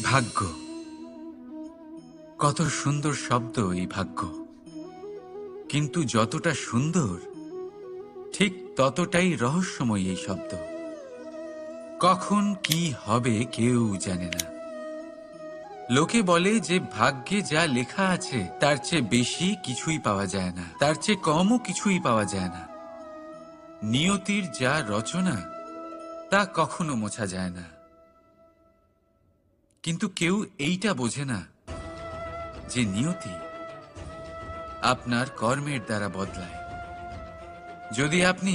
ভাগ্য, কত সুন্দর শব্দ এই ভাগ্য। কিন্তু যতটা সুন্দর ঠিক ততটাই রহস্যময় এই শব্দ। কখন কি হবে কেউ জানে না। লোকে বলে যে ভাগ্যে যা লেখা আছে তার চেয়ে বেশি কিছুই পাওয়া যায় না, তার চেয়ে কমও কিছুই পাওয়া যায় না। নিয়তির যা রচনা তা কখনো মোছা যায় না। কিন্তু কেউ এইটা বোঝে না যে নিয়তি আপনার কর্মের দ্বারা বদলায়। যদি আপনি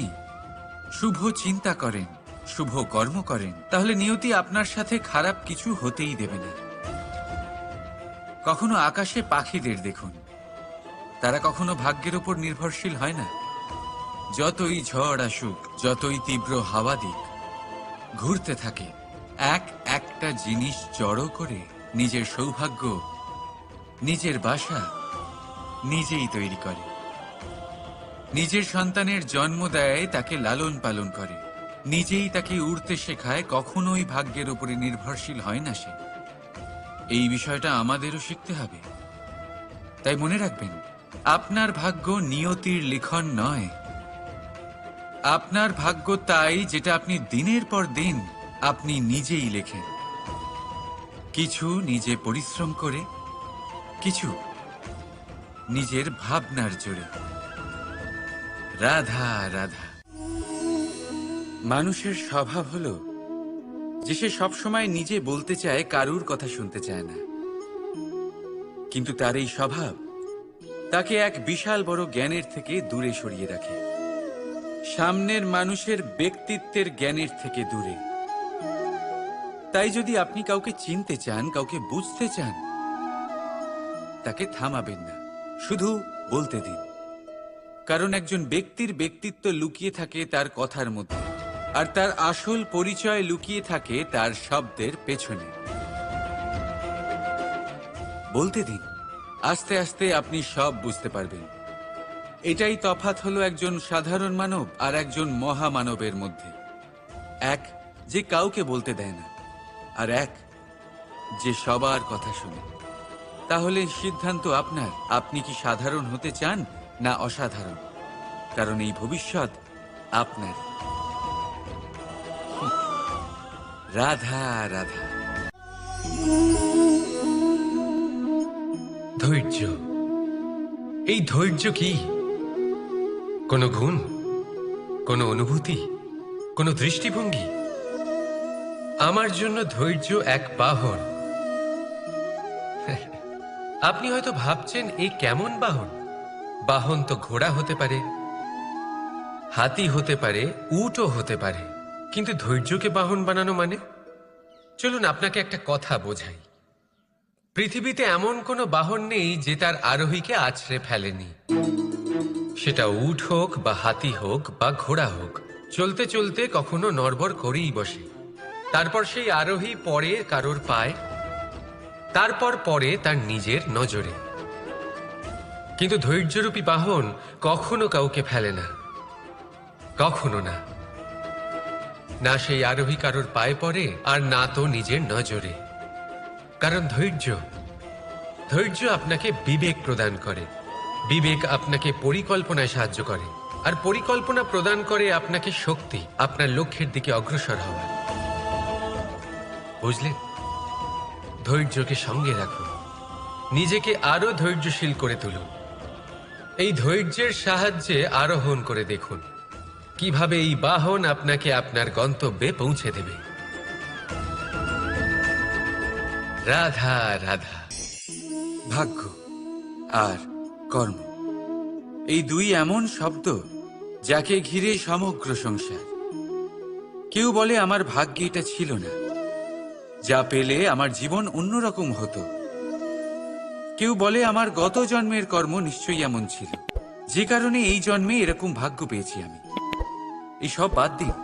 শুভ চিন্তা করেন, শুভ কর্ম করেন, তাহলে নিয়তি আপনার সাথে খারাপ কিছু হতেই দেবে না। কখনো আকাশে পাখিদের দেখুন, তারা কখনো ভাগ্যের উপর নির্ভরশীল হয় না। যতই ঝড় আসুক, যতই তীব্র হাওয়া দিক, ঘুরতে থাকে, একটা জিনিস জড়ো করে নিজের সৌভাগ্য, নিজের বাসা নিজেই তৈরি করে। নিজের সন্তানের জন্ম দেয়, তাকে লালন পালন করে, নিজেই তাকে উড়তে শেখায়, কখনোই ভাগ্যের উপরে নির্ভরশীল হয় না সে। এই বিষয়টা আমাদেরও শিখতে হবে। তাই মনে রাখবেন, আপনার ভাগ্য নিয়তির লিখন নয়। আপনার ভাগ্য তাই যেটা আপনি দিনের পর দিন আপনি নিজেই লেখেন। কিছু নিজে পরিশ্রম করে, কিছু নিজের ভাবনার জোরে। রাধা রাধা। মানুষের স্বভাব হলো যে সে সবসময় নিজে বলতে চায়, কারুর কথা শুনতে চায় না। কিন্তু তার এই স্বভাব তাকে এক বিশাল বড় জ্ঞানের থেকে দূরে সরিয়ে রাখে, সামনের মানুষের ব্যক্তিত্বের জ্ঞানের থেকে দূরে। তাই যদি আপনি কাউকে চিনতে চান, কাউকে বুঝতে চান, তাকে থামাবেন না, শুধু বলতে দিন। কারণ একজন ব্যক্তির ব্যক্তিত্ব লুকিয়ে থাকে তার কথার মধ্যে, আর তার আসল পরিচয় লুকিয়ে থাকে তার শব্দের পেছনে। বলতে দিন, আস্তে আস্তে আপনি সব বুঝতে পারবেন। এটাই তফাৎ হলো একজন সাধারণ মানব আর একজন মহামানবের মধ্যে। এক যে কাউকে বলতে দেয় না, আর এক যে সবার কথা শুনে। তাহলে সিদ্ধান্ত আপনার, আপনি কি সাধারণ হতে চান না অসাধারণ? কারণ এই ভবিষ্যৎ আপনার। রাধা রাধা। ধৈর্য, এই ধৈর্য কি কোনো গুণ, কোনো অনুভূতি, কোনো দৃষ্টিভঙ্গি? আমার জন্য ধৈর্য এক বাহন। আপনি হয়তো ভাবছেন, এই কেমন বাহন? বাহন তো ঘোড়া হতে পারে, হাতি হতে পারে, উটও হতে পারে, কিন্তু ধৈর্যকে বাহন বানানো মানে? চলুন আপনাকে একটা কথা বোঝাই। পৃথিবীতে এমন কোনো বাহন নেই যে তার আরোহীকে আছড়ে ফেলেনি। সেটা উট হোক বা হাতি হোক বা ঘোড়া হোক, চলতে চলতে কখনো নড়বড় করেই বসে। তারপর সেই আরোহী পড়ে কারোর পায়, তারপর পড়ে তার নিজের নজরে। কিন্তু ধৈর্যরূপী বাহন কখনো কাউকে ফেলে না, কখনো না। না সেই আরোহী কারোর পায়ে পড়ে, আর না তো নিজের নজরে। কারণ ধৈর্য আপনাকে বিবেক প্রদান করে, বিবেক আপনাকে পরিকল্পনায় সাহায্য করে, আর পরিকল্পনা প্রদান করে আপনাকে শক্তি, আপনার লক্ষ্যের দিকে অগ্রসর হওয়ার। বুঝলেন? ধৈর্যকে সঙ্গে রাখুন, নিজেকে আরো ধৈর্যশীল করে তুলুন। এই ধৈর্যের সাহায্যে আরোহণ করে দেখুন কিভাবে এই বাহন আপনাকে আপনার গন্তব্যে পৌঁছে দেবে। রাধা রাধা। ভাগ্য আর কর্ম, এই দুই এমন শব্দ যাকে ঘিরে সমগ্র সংসার। কেউ বলে আমার ভাগ্যে এটা ছিল না, যা পেলে আমার জীবন অন্যরকম হতো। কেউ বলে আমার গত জন্মের কর্ম নিশ্চয়ই এমন ছিল, যে কারণে এই জন্মে এরকম ভাগ্য পেয়েছি আমি। এই সব বাদ দিন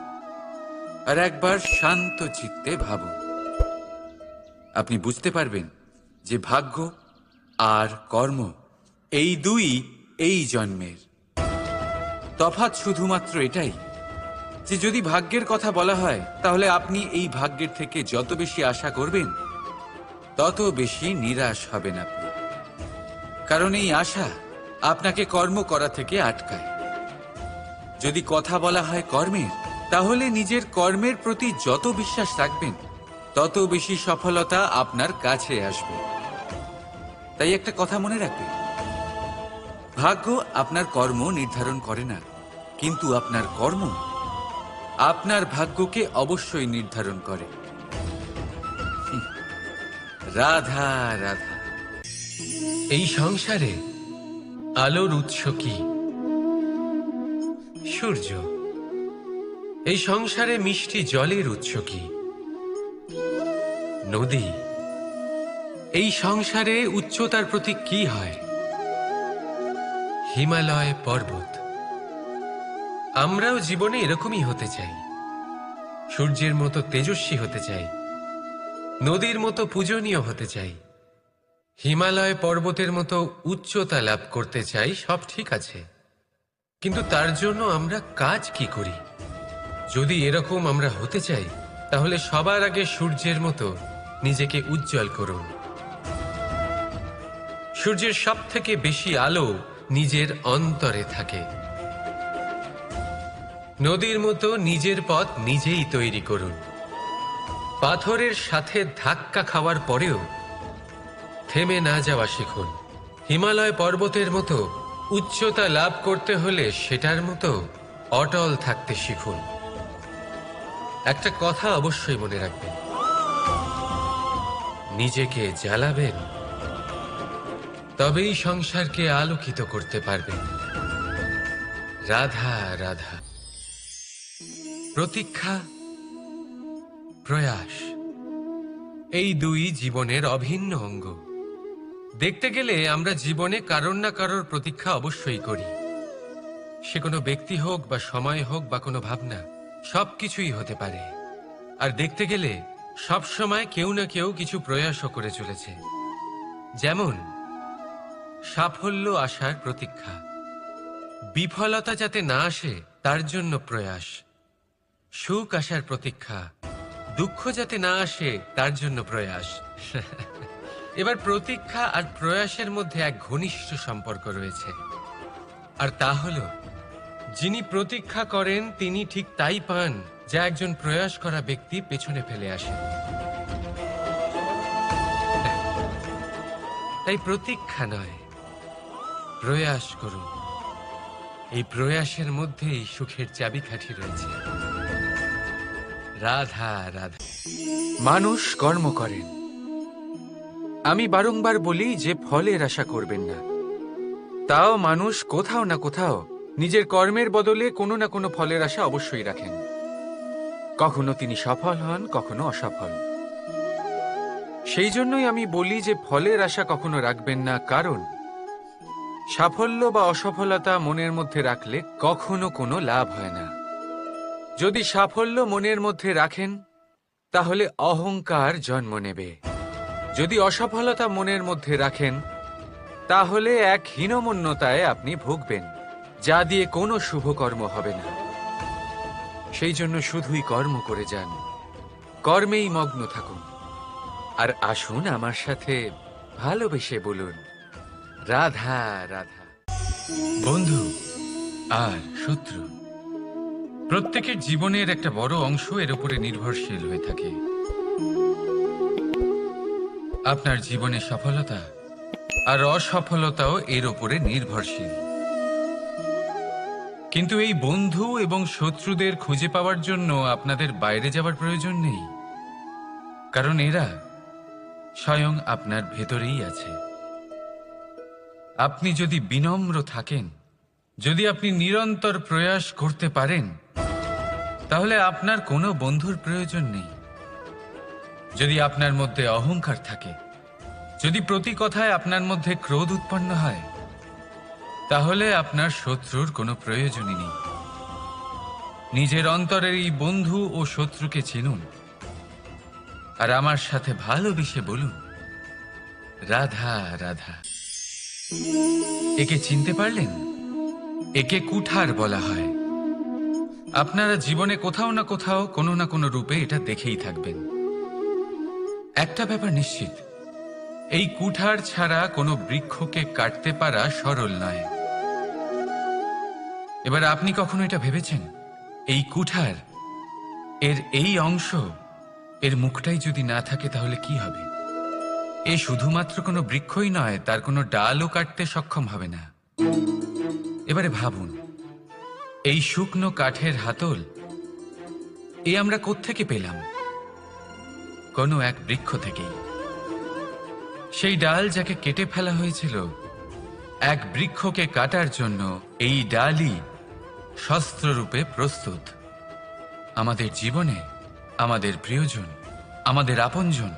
আর একবার শান্ত চিত্তে ভাবুন। আপনি বুঝতে পারবেন যে ভাগ্য আর কর্ম এই দুই এই জন্মের। তফাৎ শুধুমাত্র এটাই যে যদি ভাগ্যের কথা বলা হয়, তাহলে আপনি এই ভাগ্যের থেকে যত বেশি আশা করবেন তত বেশি নিরাশ হবেন আপনি। কারণ এই আশা আপনাকে কর্ম করা থেকে আটকায়। যদি কথা বলা হয় কর্মের, তাহলে নিজের কর্মের প্রতি যত বিশ্বাস রাখবেন তত বেশি সফলতা আপনার কাছে আসবে। তাই একটা কথা মনে রাখবেন, ভাগ্য আপনার কর্ম নির্ধারণ করে না, কিন্তু আপনার কর্ম আপনার ভাগ্যকে অবশ্যই নির্ধারণ করে। রাধা রাধা। এই সংসারে আলোর উৎস কি? সূর্য। এই সংসারে মিষ্টি জলের উৎস কি? নদী। এই সংসারে উচ্চতার প্রতীক কি হয়? হিমালয় পর্বত। আমরাও জীবনে এরকমই হতে চাই, সূর্যের মতো তেজস্বী হতে চাই, নদীর মতো পূজনীয় হতে চাই, হিমালয় পর্বতের মতো উচ্চতা লাভ করতে চাই। সব ঠিক আছে, কিন্তু তার জন্য আমরা কাজ কি করি? যদি এরকম আমরা হতে চাই, তাহলে সবার আগে সূর্যের মতো নিজেকে উজ্জ্বল করুন। সূর্যের সব থেকে বেশি আলো নিজের অন্তরে থাকে। নদীর মতো নিজের পথ নিজেই তৈরি করুন। পাথরের সাথে ধাক্কা খাওয়ার পরেও থেমে না যাওয়া শিখুন। হিমালয় পর্বতের মতো উচ্চতা লাভ করতে হলে সেটার মতো অটল থাকতে শিখুন। একটা কথা অবশ্যই মনে রাখবেন, নিজেকে জ্বালাবেন, তবেই সংসারকে আলোকিত করতে পারবেন। রাধা রাধা। প্রতীক্ষা, প্রয়াস, এই দুই জীবনের অভিন্ন অঙ্গ। দেখতে গেলে আমরা জীবনে কারোর না কারোর প্রতীক্ষা অবশ্যই করি। সে কোনো ব্যক্তি হোক বা সময় হোক বা কোনো ভাবনা, সবকিছুই হতে পারে। আর দেখতে গেলে সব সময় কেউ না কেউ কিছু প্রয়াসও করে চলেছে। যেমন সাফল্য আসার প্রতীক্ষা, বিফলতা যাতে না আসে তার জন্য প্রয়াস, সুখ আসার প্রতীক্ষা, দুঃখ যাতে না আসে তার জন্য প্রয়াস। এবার প্রতীক্ষা আর প্রয়াসের মধ্যে এক ঘনিষ্ঠ সম্পর্ক রয়েছে, আর তা হলো যিনি প্রতীক্ষা করেন তিনি ঠিক তাই পান যা একজন প্রয়াস করা ব্যক্তি পেছনে ফেলে আসে। তাই প্রতীক্ষা নয়, প্রয়াস করুন। এই প্রয়াসের মধ্যেই সুখের চাবিকাঠি রয়েছে। রাধা রাধা। মানুষ কর্ম করেন, আমি বারংবার বলি যে ফলের আশা করবেন না। তাও মানুষ কোথাও না কোথাও নিজের কর্মের বদলে কোনো না কোনো ফলের আশা অবশ্যই রাখেন। কখনো তিনি সফল হন, কখনো অসফল। সেই জন্যই আমি বলি যে ফলের আশা কখনো রাখবেন না, কারণ সাফল্য বা অসফলতা মনের মধ্যে রাখলে কখনো কোনো লাভ হয় না। যদি সাফল্য মনের মধ্যে রাখেন তাহলে অহংকার জন্ম নেবে। যদি অসফলতা মনের মধ্যে রাখেন তাহলে এক হীনমন্যতায় আপনি ভুগবেন, যা দিয়ে কোনো শুভকর্ম হবে না। সেই জন্য শুধুই কর্ম করে যান, কর্মেই মগ্ন থাকুন। আর আসুন আমার সাথে ভালোবেসে বলুন, রাধা রাধা। বন্ধু আর শত্রু প্রত্যেকের জীবনের একটা বড় অংশ এর উপরে নির্ভরশীল হয়ে থাকে। আপনার জীবনে সফলতা আর অসফলতাও এর উপরে নির্ভরশীল। কিন্তু এই বন্ধু এবং শত্রুদের খুঁজে পাওয়ার জন্য আপনাদের বাইরে যাওয়ার প্রয়োজন নেই, কারণ এরা স্বয়ং আপনার ভেতরেই আছে। আপনি যদি বিনম্র থাকেন, যদি আপনি নিরন্তর প্রয়াস করতে পারেন, তাহলে আপনার কোনো বন্ধুর প্রয়োজন নেই। যদি আপনার মধ্যে অহংকার থাকে, যদি প্রতি কথায় আপনার মধ্যে ক্রোধ উৎপন্ন হয়, তাহলে আপনার শত্রুর কোনো প্রয়োজনই নেই। নিজের অন্তরের এই বন্ধু ও শত্রুকে চিনুন, আর আমার সাথে ভালোবেসে বলুন, রাধা রাধা। একে চিনতে পারলেন? একে কুঠার বলা হয়। আপনারা জীবনে কোথাও না কোথাও কোনো না কোনো রূপে এটা দেখেই থাকবেন। একটা ব্যাপার নিশ্চিত, এই কুঠার ছাড়া কোনো বৃক্ষকে কাটতে পারা সরল নয়। এবার আপনি কখনো এটা ভেবেছেন, এই কুঠার, এর এই অংশ, এর মুখটাই যদি না থাকে তাহলে কি হবে? এ শুধুমাত্র কোনো বৃক্ষই নয়, তার কোনো ডালও কাটতে সক্ষম হবে না। এবারে ভাবুন, এই শুকনো কাঠের হাতল এ আমরা কোত্থেকে পেলাম? কোনো এক বৃক্ষ থেকেই। সেই ডাল যাকে কেটে ফেলা হয়েছিল এক বৃক্ষকে কাটার জন্য, এই ডালই শস্ত্ররূপে প্রস্তুত। আমাদের জীবনে আমাদের প্রিয়জন, আমাদের আপনজন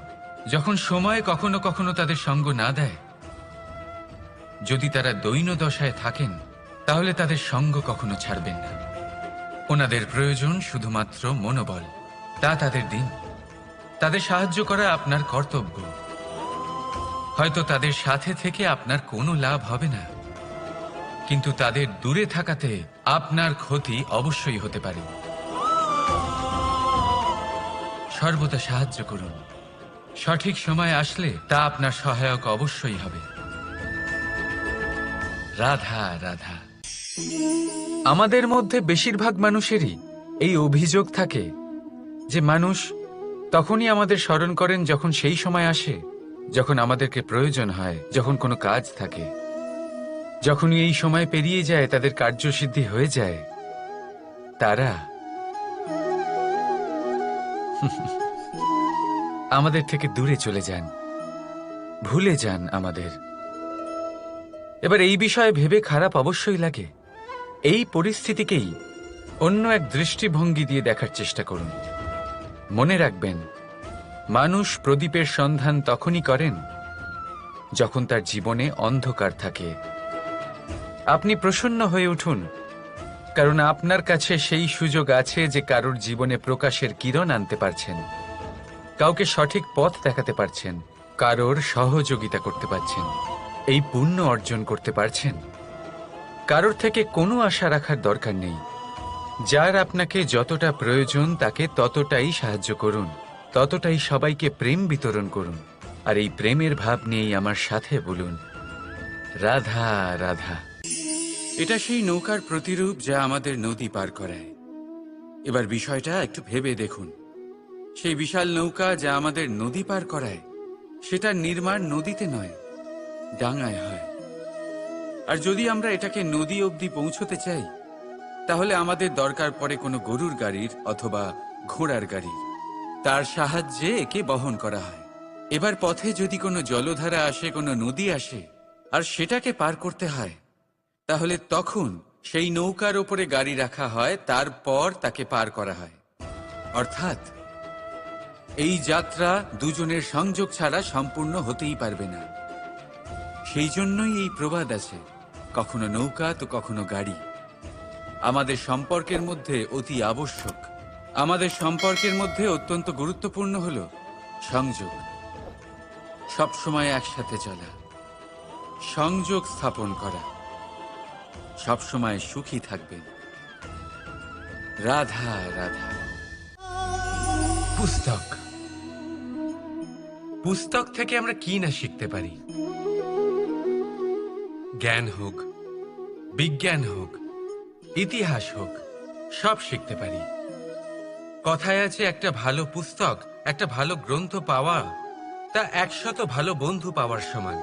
যখন সময় কখনো কখনো তাদের সঙ্গ না দেয়, যদি তারা দৈন্য দশায় থাকেন, তাহলে তাদের সঙ্গ কখনো ছাড়বেন না। ওনাদের প্রয়োজন শুধুমাত্র মনোবল। তা তাদের দিন, তাদের সাহায্য করা আপনার কর্তব্য। হয়তো তাদের সাথে থেকে আপনার কোনো লাভ হবে না, কিন্তু তাদের দূরে থাকাতে আপনার ক্ষতি অবশ্যই হতে পারে। সর্বদা সাহায্য করুন। সঠিক সময় আসলে তা আপনার সহায়ক অবশ্যই হবে। রাধা রাধা। আমাদের মধ্যে বেশিরভাগ মানুষেরই এই অভিযোগ থাকে যে মানুষ তখনই আমাদের স্মরণ করেন যখন সেই সময় আসে যখন আমাদেরকে প্রয়োজন হয়, যখন কোনো কাজ থাকে। যখনই এই সময় পেরিয়ে যায়, তাদের কার্যসিদ্ধি হয়ে যায়, তারা আমাদের থেকে দূরে চলে যান, ভুলে যান আমাদের। এবার এই বিষয়ে ভেবে খারাপ অবশ্যই লাগে। এই পরিস্থিতিকেই অন্য এক দৃষ্টিভঙ্গি দিয়ে দেখার চেষ্টা করুন। মনে রাখবেন, মানুষ প্রদীপের সন্ধান তখনই করেন যখন তার জীবনে অন্ধকার থাকে। আপনি প্রসন্ন হয়ে উঠুন, কারণ আপনার কাছে সেই সুযোগ আছে যে কারোর জীবনে প্রকাশের কিরণ আনতে পারছেন, কাউকে সঠিক পথ দেখাতে পারছেন, কারোর সহযোগিতা করতে পারছেন, এই পুণ্য অর্জন করতে পারছেন। কারোর থেকে কোনো আশা রাখার দরকার নেই। যার আপনাকে যতটা প্রয়োজন তাকে ততটাই সাহায্য করুন, ততটাই সবাইকে প্রেম বিতরণ করুন। আর এই প্রেমের ভাব নিয়েই আমার সাথে বলুন, রাধা রাধা। এটা সেই নৌকার প্রতিরূপ যা আমাদের নদী পার করায়। এবার বিষয়টা একটু ভেবে দেখুন, সেই বিশাল নৌকা যা আমাদের নদী পার করায়, সেটার নির্মাণ নদীতে নয়, ডাঙায় হয়। আর যদি আমরা এটাকে নদী অবধি পৌঁছতে চাই, তাহলে আমাদের দরকার পড়ে কোনো গরুর গাড়ির অথবা ঘোড়ার গাড়ির। তার সাহায্যে একে বহন করা হয়। এবার পথে যদি কোনো জলধারা আসে, কোনো নদী আসে, আর সেটাকে পার করতে হয়, তাহলে তখন সেই নৌকার ওপরে গাড়ি রাখা হয়, তারপর তাকে পার করা হয়। অর্থাৎ এই যাত্রা দুজনের সংযোগ ছাড়া সম্পূর্ণ হতেই পারবে না। সেই জন্যই এই প্রবাদ আছে, কখনো নৌকা তো কখনো গাড়ি। আমাদের সম্পর্কের মধ্যে অতি আবশ্যক, আমাদের সম্পর্কের মধ্যে অত্যন্ত গুরুত্বপূর্ণ হল সংযোগ। সবসময় একসাথে চলা, সংযোগ স্থাপন করা। সবসময় সুখী থাকবেন। রাধা রাধা। পুস্তক, পুস্তক থেকে আমরা কি না শিখতে পারি। জ্ঞান হোক, বিজ্ঞান হোক, ইতিহাস হোক, সব শিখতে পারি। কথায় আছে, একটা ভালো পুস্তক, একটা ভালো গ্রন্থ পাওয়া তা 100 ভালো বন্ধু পাওয়ার সমান।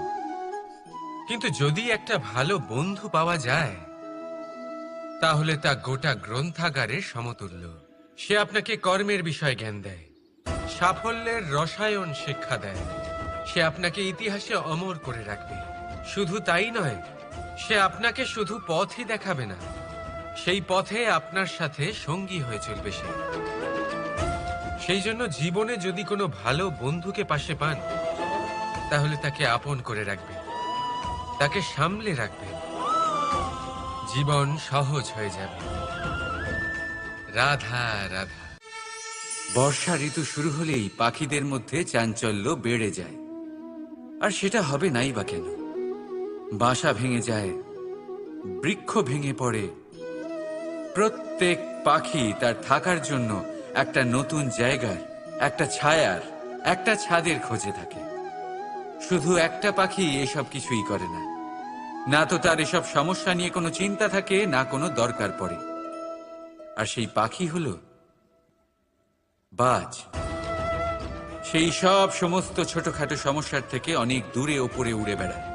কিন্তু যদি একটা ভালো বন্ধু পাওয়া যায়, তাহলে তা গোটা গ্রন্থাগারের সমতুল্য। সে আপনাকে কর্মের বিষয় জ্ঞান দেয়, সাফল্যের রসায়ন শিক্ষা দেয়, সে আপনাকে ইতিহাসে অমর করে রাখবে। শুধু তাই নয়, সে আপনাকে শুধু পথই দেখাবে না, সেই পথে আপনার সাথে সঙ্গী হয়ে চলবে সে। সেই জন্য জীবনে যদি কোনো ভালো বন্ধুকে পাশে পান, তাহলে তাকে আপন করে রাখবেন, তাকে সামলে রাখবেন, জীবন সহজ হয়ে যাবে। রাধা রাধা। বর্ষা ঋতু শুরু হলেই পাখিদের মধ্যে চাঞ্চল্য বেড়ে যায়। আর সেটা হবে নাই বা কেন? বাসা ভেঙে যায়, বৃক্ষ ভেঙে পড়ে, প্রত্যেক পাখি তার থাকার জন্য একটা নতুন জায়গার, একটা ছায়ার, একটা ছাদের খোঁজে থাকে। শুধু একটা পাখি এসব কিছুই করে না। না তো তার এসব সমস্যা নিয়ে কোনো চিন্তা থাকে, না কোনো দরকার পড়ে। আর সেই পাখি হলো বাজ। সেই সব সমস্ত ছোটখাটো সমস্যার থেকে অনেক দূরে ওপরে উড়ে বেড়ায়,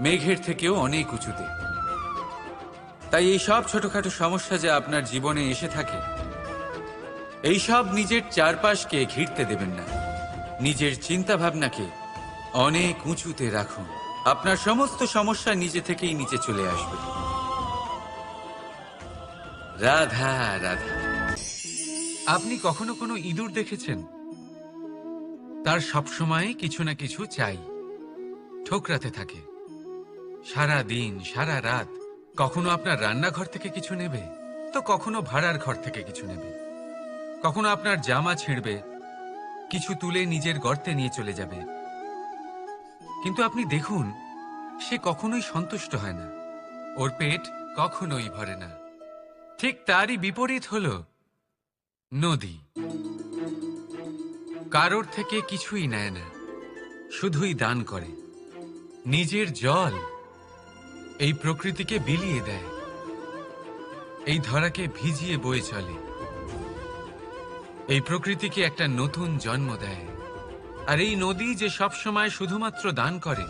মেঘের থেকেও অনেক উঁচুতে। তাই এই সব ছোটখাটো সমস্যা যা আপনার জীবনে এসে থাকে, এই সব নিজের চারপাশকে ঘিরতে দেবেন না। নিজের চিন্তা ভাবনাকে অনেক উঁচুতে রাখুন। আপনার সমস্ত সমস্যা নিজে থেকেই নিচে চলে আসবে। রাধা রাধা। আপনি কখনো কোনো ইঁদুর দেখেছেন? তার সবসময় কিছু না কিছু চাই, ঠোকরাতে থাকে সারা দিন সারা রাত। কখনো আপনার রান্নাঘর থেকে কিছু নেবে, তো কখনো ভাড়ার ঘর থেকে কিছু নেবে। কখনো আপনার জামা ছিঁড়বে, কিছু তুলে নিজের গর্তে নিয়ে চলে যাবে। কিন্তু আপনি দেখুন, সে কখনোই সন্তুষ্ট হয় না, ওর পেট কখনোই ভরে না। ঠিক তারই বিপরীত হলো নদী। কারোর থেকে কিছুই নেয় না, শুধুই দান করে। নিজের জল এই প্রকৃতিকে বিলিয়ে দেয়, এই ধরাকে ভিজিয়ে বয়ে চলে, এই প্রকৃতিকে একটা নতুন জন্ম দেয়। আর এই নদী যে সবসময় শুধুমাত্র দান করে,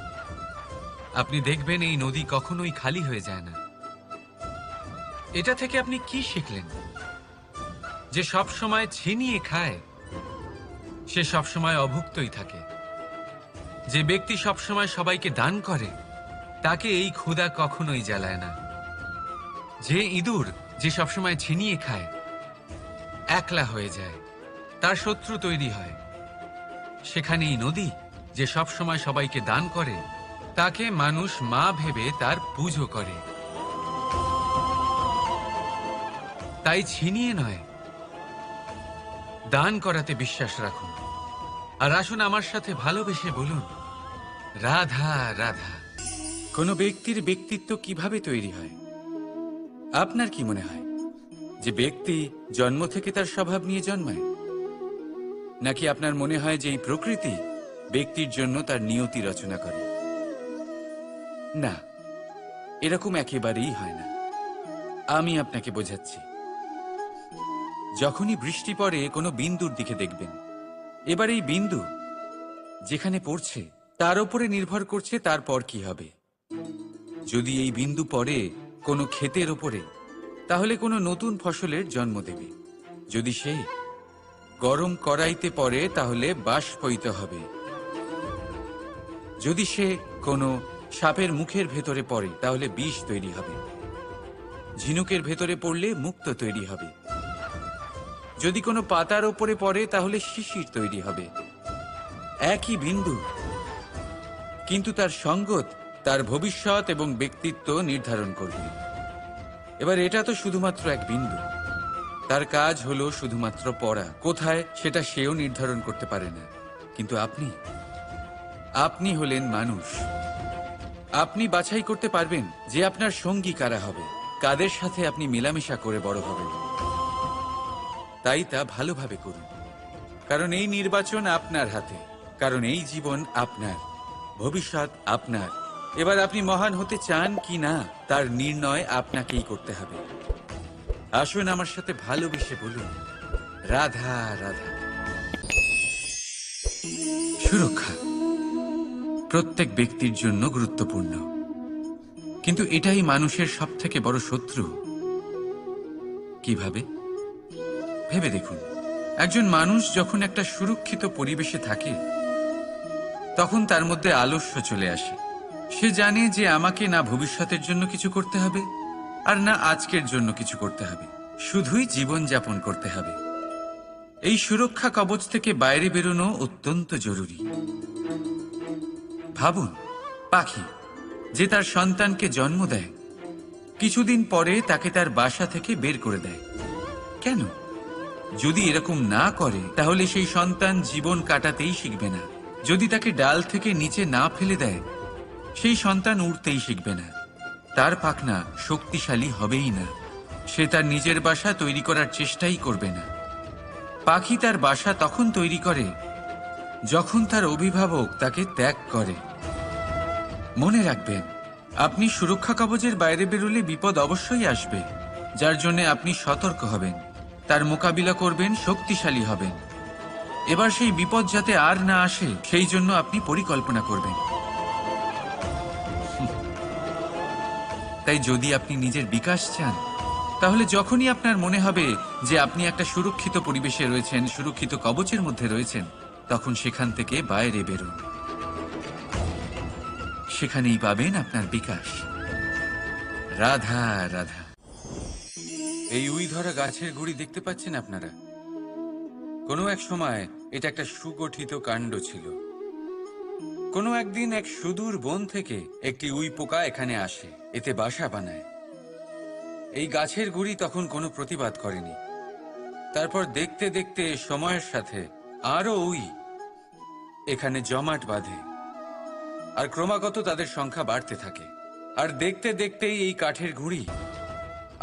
আপনি দেখবেন এই নদী কখনোই খালি হয়ে যায় না। এটা থেকে আপনি কি শিখলেন? যে সবসময় ছিনিয়ে খায়, সে সবসময় অভুক্তই থাকে। যে ব্যক্তি সবসময় সবাইকে দান করে, তাকে এই ক্ষুধা কখনোই জ্বালায় না। যে ইঁদুর যে সবসময় ছিনিয়ে খায়, একলা হয়ে যায়, তার শত্রু তৈরি হয়। সেখানেই নদী যে সবসময় সবাইকে দান করে, তাকে মানুষ মা ভেবে তার পুজো করে। তাই ছিনিয়ে নয়, দান করাতে বিশ্বাস রাখুন। আর আসুন আমার সাথে ভালোবেসে বলুন, রাধা রাধা। কোনো ব্যক্তির ব্যক্তিত্ব কিভাবে তৈরি হয়? আপনার কি মনে হয় যে ব্যক্তি জন্ম থেকে তার স্বভাব নিয়ে জন্মায়? নাকি আপনার মনে হয় যে এই প্রকৃতি ব্যক্তির জন্য তার নিয়তি রচনা করে? না, এরকম একেবারেই হয় না। আমি আপনাকে বোঝাচ্ছি। যখনই বৃষ্টি পড়ে কোনো বিন্দুর দিকে দেখবেন। এবার এই বিন্দু যেখানে পড়ছে তার উপরে নির্ভর করছে তারপর কি হবে। যদি এই বিন্দু পড়ে কোনো ক্ষেতের ওপরে, তাহলে কোনো নতুন ফসলের জন্ম দেবে। যদি সে গরম কড়াইতে পড়ে, তাহলে বাষ্পীত হবে। যদি সে কোনো সাপের মুখের ভেতরে পড়ে, তাহলে বিষ তৈরি হবে। ঝিনুকের ভেতরে পড়লে মুক্তো তৈরি হবে। যদি কোনো পাতার ওপরে পড়ে, তাহলে শিশির তৈরি হবে। একই বিন্দু, কিন্তু তার সঙ্গত তার ভবিষ্যৎ এবং ব্যক্তিত্ব নির্ধারণ করবে। এবার এটা তো শুধুমাত্র এক বিন্দু, তার কাজ হলো শুধুমাত্র পড়া। কোথায় সেটা সেও নির্ধারণ করতে পারে না। কিন্তু আপনি হলেন মানুষ। আপনি বাছাই করতে পারবেন যে আপনার সঙ্গী কারা হবে, কাদের সাথে আপনি মেলামেশা করে বড় হবেন। তাই তা ভালোভাবে করুন, কারণ এই নির্বাচন আপনার হাতে, কারণ এই জীবন আপনার, ভবিষ্যৎ আপনার। এবার আপনি মহান হতে চান কি না, তার নির্ণয় আপনাকেই করতে হবে। আসুন আমার সাথে ভালোবেসে বলুন, রাধা রাধা। সুরক্ষা প্রত্যেক ব্যক্তির জন্য গুরুত্বপূর্ণ, কিন্তু এটাই মানুষের সবথেকে বড় শত্রু। কিভাবে? ভেবে দেখুন। একজন মানুষ যখন একটা সুরক্ষিত পরিবেশে থাকে, তখন তার মধ্যে আলস্য চলে আসে। সে জানে যে আমাকে না ভবিষ্যতের জন্য কিছু করতে হবে, আর না আজকের জন্য কিছু করতে হবে, শুধুই জীবন যাপন করতে হবে। এই সুরক্ষা কবচ থেকে বাইরে বেরোনো অত্যন্ত জরুরি। ভাবুন, পাখি যে তার সন্তানকে জন্ম দেয়, কিছুদিন পরে তাকে তার বাসা থেকে বের করে দেয়। কেন? যদি এরকম না করে, তাহলে সেই সন্তান জীবন কাটাতেই শিখবে না। যদি তাকে ডাল থেকে নিচে না ফেলে দেয়, সেই সন্তান উড়তেই শিখবে না। তার পাখনা শক্তিশালী হবেই না। সে তার নিজের বাসা তৈরি করার চেষ্টাই করবে না। পাখি তার বাসা তখন তৈরি করে যখন তার অভিভাবক তাকে ত্যাগ করে। মনে রাখবেন, আপনি সুরক্ষা কবচের বাইরে বেরোলে বিপদ অবশ্যই আসবে, যার জন্য আপনি সতর্ক হবেন, তার মোকাবিলা করবেন, শক্তিশালী হবেন। এবার সেই বিপদ যাতে আর না আসে সেই জন্য আপনি পরিকল্পনা করবেন। তাই যদি আপনি নিজের বিকাশ চান, তাহলে যখনই আপনার মনে হবে যে আপনি একটা সুরক্ষিত পরিবেশে রয়েছেন, সুরক্ষিত কবচের মধ্যে রয়েছেন, তখন সেখান থেকে বাইরে বেরোন। সেখানেই পাবেন আপনার বিকাশ। রাধা রাধা। এই উই ধরা গাছের গুড়ি দেখতে পাচ্ছেন আপনারা? কোনো এক সময় এটা একটা সুগঠিত কাণ্ড ছিল। কোনো একদিন এক সুদূর বন থেকে একটি উই পোকা এখানে আসে, এতে বাসা বানায়। এই গাছের গুড়ি তখন কোনো প্রতিবাদ করেনি। তারপর দেখতে দেখতে সময়ের সাথে আরো উই এখানে জমাট বাঁধে, আর ক্রমাগত তাদের সংখ্যা বাড়তে থাকে। আর দেখতে দেখতেই এই কাঠের গুঁড়ি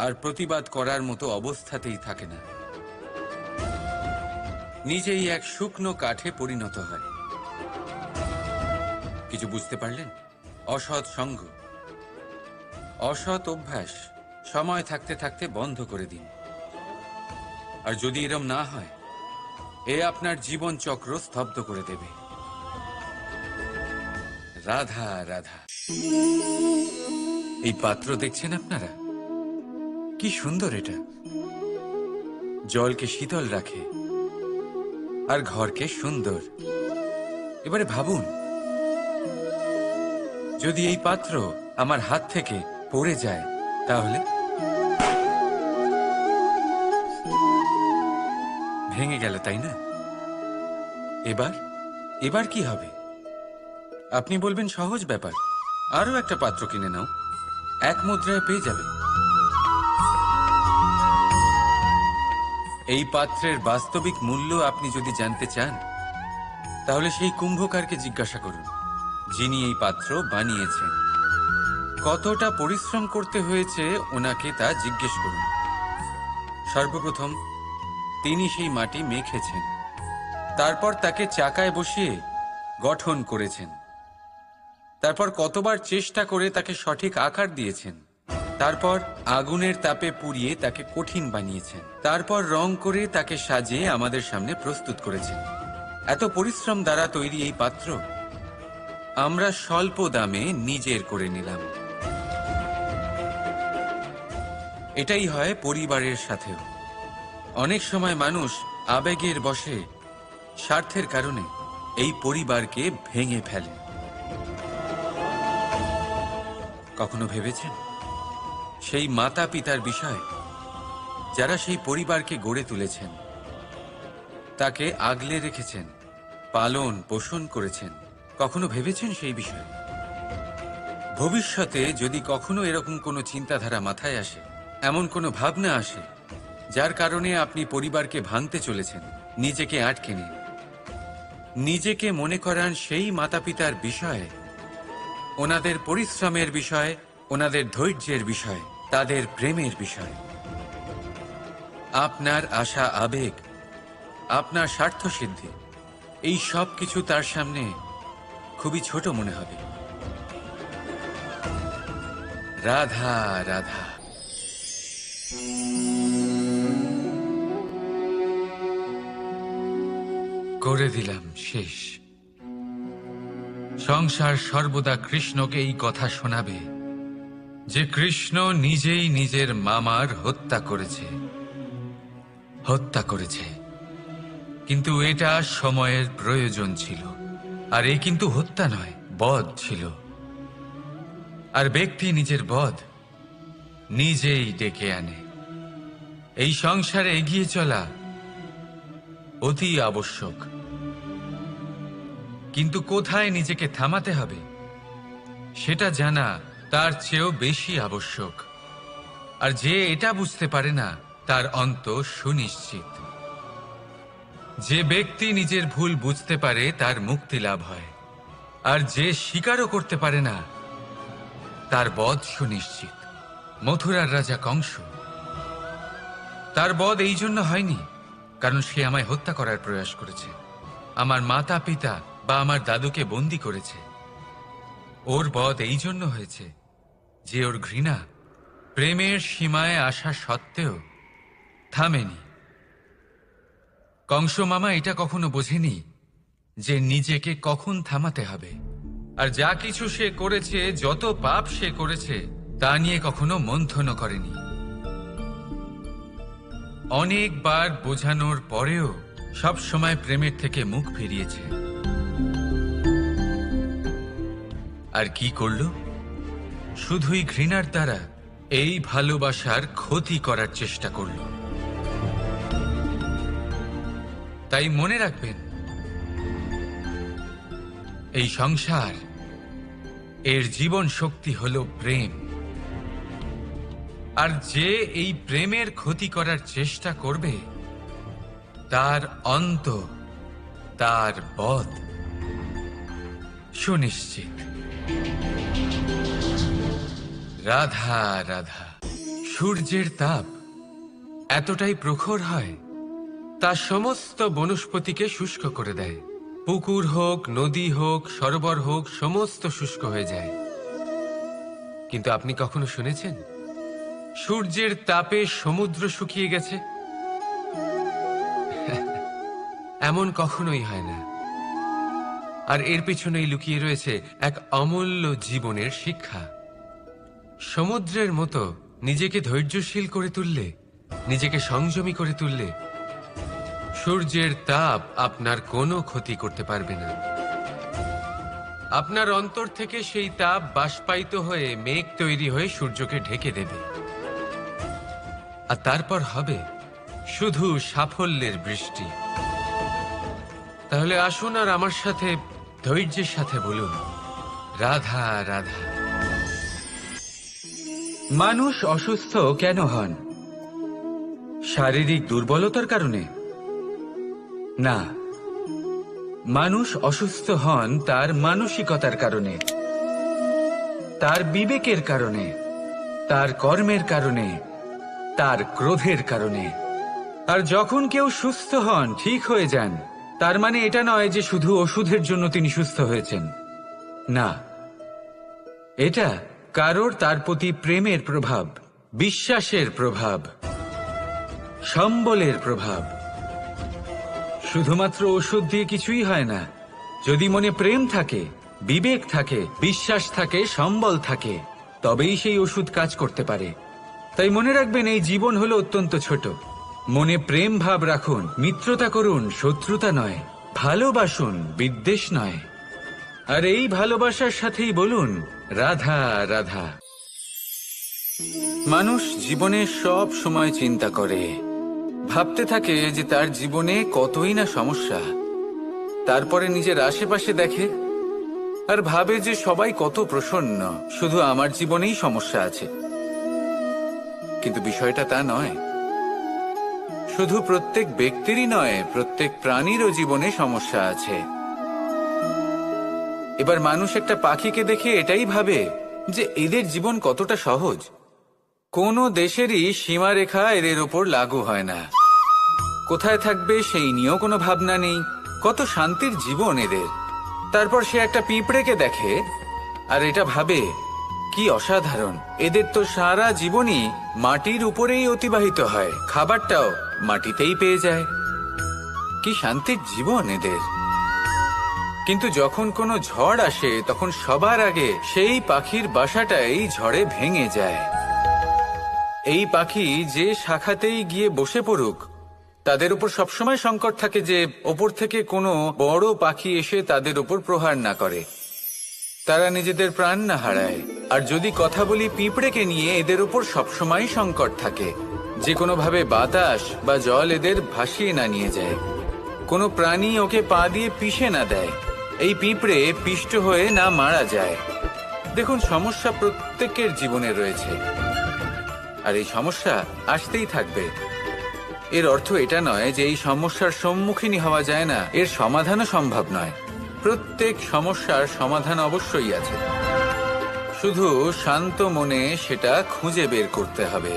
আর প্রতিবাদ করার মতো অবস্থাতেই থাকে না, নিজেই এক শুকনো কাঠে পরিণত হয়। কিছু বুঝতে পারলেন? অসৎ সঙ্গ, অসৎ অভ্যাস সময় থাকতে থাকতে বন্ধ করে দিন। আর যদি এরম না হয়, এ আপনার জীবন চক্র স্তব্ধ করে দেবে। রাধা রাধা। এই পাত্র দেখছেন আপনারা? কি সুন্দর এটা! জলকে শীতল রাখে আর ঘরকে সুন্দর। এবারে ভাবুন, যদি এই পাত্র আমার হাত থেকে পড়ে যায় তাহলে? ভেঙে গেল, তাই না? এবার এবার কি হবে? আপনি বলবেন সহজ ব্যাপার, আরো একটা পাত্র কিনে নাও, এক মুদ্রায় পেয়ে যাবে। এই পাত্রের বাস্তবিক মূল্য আপনি যদি জানতে চান, তাহলে সেই কুম্ভকারকে জিজ্ঞাসা করুন, যিনি এই পাত্র বানিয়েছেন। কতটা পরিশ্রম করতে হয়েছে ওনাকে তা জিজ্ঞেস করুন। সর্বপ্রথম তিনি সেই মাটি মেখেছেন, তারপর তাকে চাকায় বসিয়ে গঠন করেছেন, তারপর কতবার চেষ্টা করে তাকে সঠিক আকার দিয়েছেন, তারপর আগুনের তাপে পুড়িয়ে তাকে কঠিন বানিয়েছেন, তারপর রং করে তাকে সাজিয়ে আমাদের সামনে প্রস্তুত করেছেন। এত পরিশ্রম দ্বারা তৈরি এই পাত্র আমরা স্বল্প দামে নিজের করে নিলাম। এটাই হয় পরিবারের সাথেও। অনেক সময় মানুষ আবেগের বশে, স্বার্থের কারণে এই পরিবারকে ভেঙে ফেলে। কখনো ভেবেছেন সেই মাতা পিতার বিষয়, যারা সেই পরিবারকে গড়ে তুলেছেন, তাকে আগলে রেখেছেন, পালন পোষণ করেছেন? কখনো ভেবেছেন সেই বিষয়ে? ভবিষ্যতে যদি কখনো এরকম কোনো চিন্তাধারা মাথায় আসে, এমন কোনো ভাবনা আসে যার কারণে আপনি পরিবারকে ভাঙতে চলেছেন, নিজেকে আটকে নিন। নিজেকে মনে করান সেই মাতা পিতার বিষয়ে, ওনাদের পরিশ্রমের বিষয়, ওনাদের ধৈর্যের বিষয়, তাদের প্রেমের বিষয়। আপনার আশা, আবেগ, আপনার স্বার্থসিদ্ধি, এই সব কিছু তার সামনে খুবই ছোট মনে হবে। রাধা রাধা। করে দিলাম শেষ। সংসার সর্বদা কৃষ্ণকে এই কথা শোনাবে যে কৃষ্ণ নিজেই নিজের মামার হত্যা করেছে। কিন্তু এটা সময়ের প্রয়োজন ছিল। আর এই কিন্তু হত্যা নয়, বধ ছিল। আর ব্যক্তি নিজের বধ নিজেই ডেকে আনে। এই সংসারে এগিয়ে চলা অতি আবশ্যক, কিন্তু কোথায় নিজেকে থামাতে হবে সেটা জানা তার চেয়েও বেশি আবশ্যক। আর যে এটা বুঝতে পারে না, তার অন্ত সুনিশ্চিত। যে ব্যক্তি নিজের ভুল বুঝতে পারে তার মুক্তি লাভ হয়, আর যে স্বীকারও করতে পারে না তার বধ সুনিশ্চিত। মথুরার রাজা কংস, তার বধ এই জন্য হয়নি কারণ সে আমায় হত্যা করার প্রয়াস করেছে। আমার মাতা পিতা বা আমার দাদুকে বন্দি করেছে। ওর বধ এই জন্য হয়েছে যে ওর ঘৃণা প্রেমের সীমায় আসা সত্ত্বেও থামেনি। কংস মামা এটা কখনো বোঝেনি যে নিজেকে কখন থামাতে হবে। আর যা কিছু সে করেছে, যত পাপ সে করেছে, তা নিয়ে কখনো মন্থনও করেনি। অনেকবার বোঝানোর পরেও সব সময় প্রেমের থেকে মুখ ফিরিয়েছে। আর কি করল? শুধুই ঘৃণার দ্বারা এই ভালোবাসার ক্ষতি করার চেষ্টা করল। তাই মনে রাখবেন, এই সংসার, এর জীবন শক্তি হল প্রেম। আর যে এই প্রেমের ক্ষতি করার চেষ্টা করবে, তার অন্ত, তার বধ সুনিশ্চিত। রাধা রাধা। সূর্যের তাপ এতটাই প্রখর হয়, তা সমস্ত বনস্পতিকে শুষ্ক করে দেয়। পুকুর হোক, নদী হোক, সরোবর হোক, সমস্ত শুষ্ক হয়ে যায়। কিন্তু আপনি কখনো শুনেছেন সূর্যের তাপে সমুদ্র শুকিয়ে গেছে? এমন কখনোই হয় না। আর এর পিছনেই লুকিয়ে রয়েছে এক অমূল্য জীবনের শিক্ষা। সমুদ্রের মতো নিজেকে ধৈর্যশীল করে তুললে, নিজেকে সংযমী করে তুললে, সূর্যের তাপ আপনার কোনো ক্ষতি করতে পারবে না। আপনার অন্তর থেকে সেই তাপ বাষ্পায়িত হয়ে মেঘ তৈরি হয়ে সূর্যকে ঢেকে দেবে। আর তারপর হবে শুধু সাফল্যের বৃষ্টি। তাহলে আসুন আর আমার সাথে ধৈর্যের সাথে বলুন, রাধা রাধা। মানুষ অসুস্থ কেন হন? শারীরিক দুর্বলতার কারণে? না, মানুষ অসুস্থ হন তার মানসিকতার কারণে, তার বিবেকের কারণে, তার কর্মের কারণে, তার ক্রোধের কারণে। আর যখন কেউ সুস্থ হন, ঠিক হয়ে যান, তার মানে এটা নয় যে শুধু ওষুধের জন্য তিনি সুস্থ হয়েছেন। না, এটা কারোর তার প্রতি প্রেমের প্রভাব, বিশ্বাসের প্রভাব, সম্বলের প্রভাব। শুধুমাত্র ওষুধ দিয়ে কিছুই হয় না। যদি মনে প্রেম থাকে, বিবেক থাকে, বিশ্বাস থাকে, সম্বল থাকে, তবেই সেই ওষুধ কাজ করতে পারে। তাই মনে রাখবেন, এই জীবন হলো অত্যন্ত ছোট। মনে প্রেম ভাব রাখুন, মিত্রতা করুন, শত্রুতা নয়। ভালোবাসুন, বিদ্বেষ নয়। আর এই ভালোবাসার সাথেই বলুন, রাধা রাধা। মানুষ জীবনে সব সময় চিন্তা করে, ভাবতে থাকে যে তার জীবনে কতই না সমস্যা। তারপরে নিজের আশেপাশে দেখে আর ভাবে যে সবাই কত প্রসন্ন, শুধু আমার জীবনেই সমস্যা আছে। কিন্তু বিষয়টা তা নয়। শুধু প্রত্যেক ব্যক্তিরই নয়, প্রত্যেক প্রাণীরও জীবনে সমস্যা আছে। এবার মানুষ একটা পাখিকে দেখে এটাই ভাবে যে এদের জীবন কতটা সহজ। কোনো দেশেরই সীমারেখা এদের ওপর লাগু হয় না। কোথায় থাকবে সেই নিয়েও কোনো ভাবনা নেই। কত শান্তির জীবন এদের। তারপর সে একটা পিঁপড়েকে দেখে আর এটা ভাবে, কি অসাধারণ, এদের তো সারা জীবনই মাটির উপরেই অতিবাহিত হয়, খাবারটাও মাটিতেই পেয়ে যায়। কি শান্তির জীবন এদের। কিন্তু যখন কোনো ঝড় আসে, তখন সবার আগে সেই পাখির বাসাটাই ঝড়ে ভেঙে যায়। এই পাখি যে শাখাতেই গিয়ে বসে পড়ুক, তাদের উপর সবসময় সংকট থাকে যে ওপর থেকে কোনো বড় পাখি এসে তাদের উপর প্রহার না করে, তারা নিজেদের প্রাণ না হারায়। আর যদি কথা বলি পিঁপড়েকে নিয়ে, এদের উপর সবসময় সংকট থাকে যে কোনোভাবে বাতাস বা জল এদের ভাসিয়ে না নিয়ে যায়, কোনো প্রাণী ওকে পা দিয়ে পিষে না দেয়, এই পিঁপড়ে পিষ্ট হয়ে না মারা যায়। দেখুন, সমস্যা প্রত্যেকের জীবনে রয়েছে, আর এই সমস্যা আসতেই থাকবে। এর অর্থ এটা নয় যে এই সমস্যার সম্মুখীন হওয়া যায় না, এর সমাধানও সম্ভব নয়। প্রত্যেক সমস্যার সমাধান অবশ্যই আছে, শুধু শান্ত মনে সেটা খুঁজে বের করতে হবে।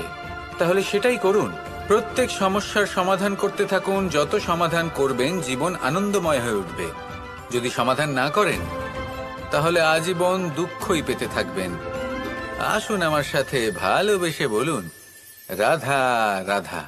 তাহলে সেটাই করুন, প্রত্যেক সমস্যার সমাধান করতে থাকুন। যত সমাধান করবেন জীবন আনন্দময় হয়ে উঠবে। যদি সমাধান না করেন তাহলে আজীবন দুঃখই পেতে থাকবেন। আসুন আমার সাথে ভালোবেসে বলুন রাধা রাধা।